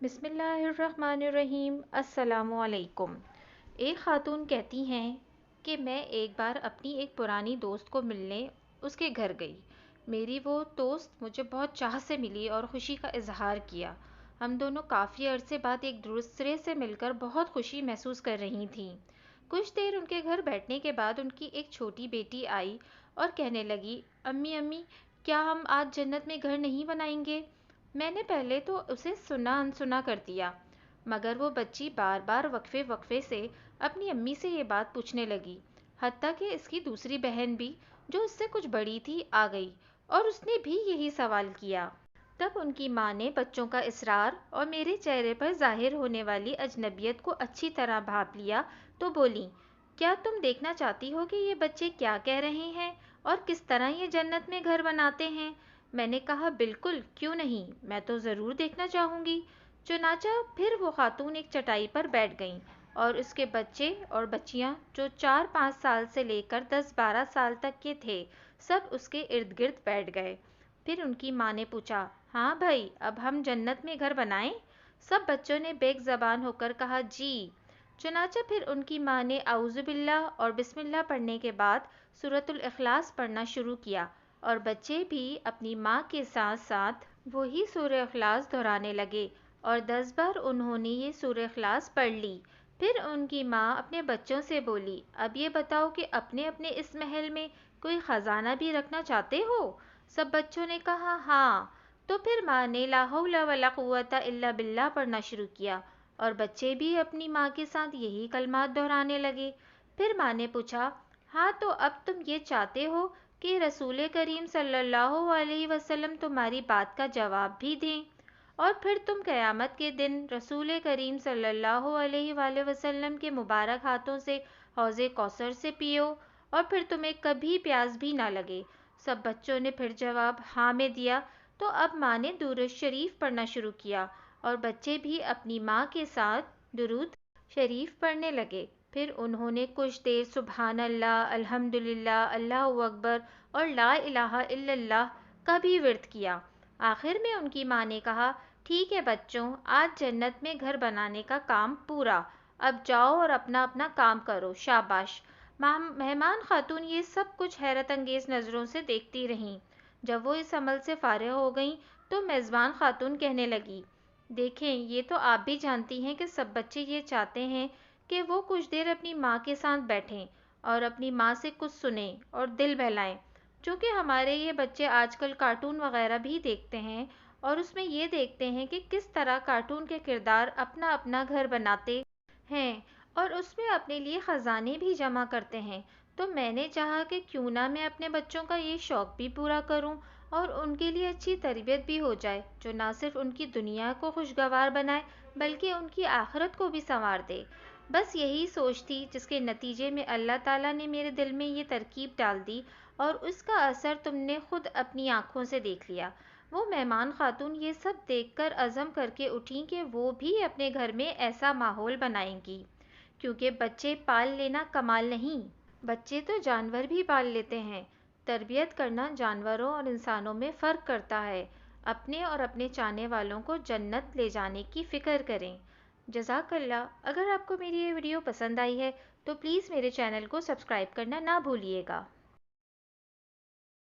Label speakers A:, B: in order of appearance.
A: बिस्मिल्लाहिर्रहमानिर्रहीम। अस्सलामुअलैकुम। एक खातून कहती हैं कि मैं एक बार अपनी एक पुरानी दोस्त को मिलने उसके घर गई। मेरी वो दोस्त मुझे बहुत चाह से मिली और ख़ुशी का इजहार किया। हम दोनों काफ़ी अरसे बाद एक दूसरे से मिलकर बहुत खुशी महसूस कर रही थीं। कुछ देर उनके घर बैठने के बाद उनकी एक छोटी बेटी आई और कहने लगी, अम्मी अम्मी, क्या हम आज जन्नत में घर नहीं बनाएंगे? मैंने पहले तो उसे सुना अनसुना कर दिया, मगर वो बच्ची बार बार वक्फे वक्फे से अपनी अम्मी से ये बात पूछने लगी। हत्ता कि इसकी दूसरी बहन भी, जो उससे कुछ बड़ी थी, आ गई और उसने भी यही सवाल किया। तब उनकी माँ ने बच्चों का इसरार और मेरे चेहरे पर जाहिर होने वाली अजनबियत को अच्छी तरह भांप लिया तो बोली, क्या तुम देखना चाहती हो कि ये बच्चे क्या कह रहे हैं और किस तरह ये जन्नत में घर बनाते हैं? मैंने कहा, बिल्कुल, क्यों नहीं, मैं तो ज़रूर देखना चाहूँगी। चुनाचा फिर वो खातून एक चटाई पर बैठ गईं और उसके बच्चे और बच्चियाँ, जो 4-5 साल से लेकर 10-12 साल तक के थे, सब उसके इर्द गिर्द बैठ गए। फिर उनकी माँ ने पूछा, हाँ भाई, अब हम जन्नत में घर बनाएं? सब बच्चों ने बेक ज़बान होकर कहा, जी। चुनाचा फिर उनकी माँ ने आउज़ुबिल्लाह और बिस्मिल्लाह पढ़ने के बाद सूरतुल इखलास पढ़ना शुरू किया और बच्चे भी अपनी माँ के साथ साथ वही सूरह इखलास दोहराने लगे और 10 बार उन्होंने ये सूरह इखलास पढ़ ली। फिर उनकी माँ अपने बच्चों से बोली, अब ये बताओ कि अपने अपने इस महल में कोई ख़जाना भी रखना चाहते हो? सब बच्चों ने कहा, हाँ। तो फिर माँ ने ला हौला वला कुव्वता इल्ला बिल्लाह पढ़ना शुरू किया और बच्चे भी अपनी माँ के साथ यही कलमात दोहराने लगे। फिर माँ ने पूछा, हाँ, तो अब तुम ये चाहते हो कि रसूल करीम सल्लल्लाहु अलैहि वसल्लम तुम्हारी बात का जवाब भी दें और फिर तुम क़यामत के दिन रसूल करीम सल्लल्लाहु अलैहि वसल्लम के मुबारक हाथों से हौज़े कौसर से पियो और फिर तुम्हें कभी प्यास भी ना लगे? सब बच्चों ने फिर जवाब हाँ में दिया। तो अब माँ ने दुरूद शरीफ पढ़ना शुरू किया और बच्चे भी अपनी माँ के साथ दुरूद शरीफ पढ़ने लगे। फिर उन्होंने कुछ देर सुबहान अल्लाह, अल्हम्दुलिल्लाह, अल्लाहु अकबर और ला इलाहा इल्लल्लाह का भी विर्द किया। आखिर में उनकी माँ ने कहा, ठीक है बच्चों, आज जन्नत में घर बनाने का काम पूरा। अब जाओ और अपना अपना काम करो, शाबाश। मेहमान खातून ये सब कुछ हैरत अंगेज नज़रों से देखती रहीं। जब वो इस अमल से फारिग हो गईं तो मेज़बान खातून कहने लगी, देखें, ये तो आप भी जानती हैं कि सब बच्चे ये चाहते हैं कि वो कुछ देर अपनी माँ के साथ बैठें और अपनी माँ से कुछ सुनें और दिल बहलाएं। चूँकि हमारे ये बच्चे आजकल कार्टून वगैरह भी देखते हैं और उसमें ये देखते हैं कि किस तरह कार्टून के किरदार अपना अपना घर बनाते हैं और उसमें अपने लिए ख़जाने भी जमा करते हैं, तो मैंने चाहा कि क्यों ना मैं अपने बच्चों का ये शौक़ भी पूरा करूं और उनके लिए अच्छी तरबियत भी हो जाए, जो ना सिर्फ उनकी दुनिया को खुशगवार बनाए बल्कि उनकी आखिरत को भी संवार दे। बस यही सोच थी, जिसके नतीजे में अल्लाह ताला ने मेरे दिल में ये तरकीब डाल दी और उसका असर तुमने खुद अपनी आँखों से देख लिया। वो मेहमान खातून ये सब देखकर अज़म करके उठी कि वो भी अपने घर में ऐसा माहौल बनाएंगी, क्योंकि बच्चे पाल लेना कमाल नहीं, बच्चे तो जानवर भी पाल लेते हैं। तरबियत करना जानवरों और इंसानों में फ़र्क करता है। अपने और अपने चाहने वालों को जन्नत ले जाने की फ़िक्र करें। जज़ाकल्लाह। अगर आपको मेरी ये वीडियो पसंद आई है तो प्लीज़ मेरे चैनल को सब्सक्राइब करना ना भूलिएगा।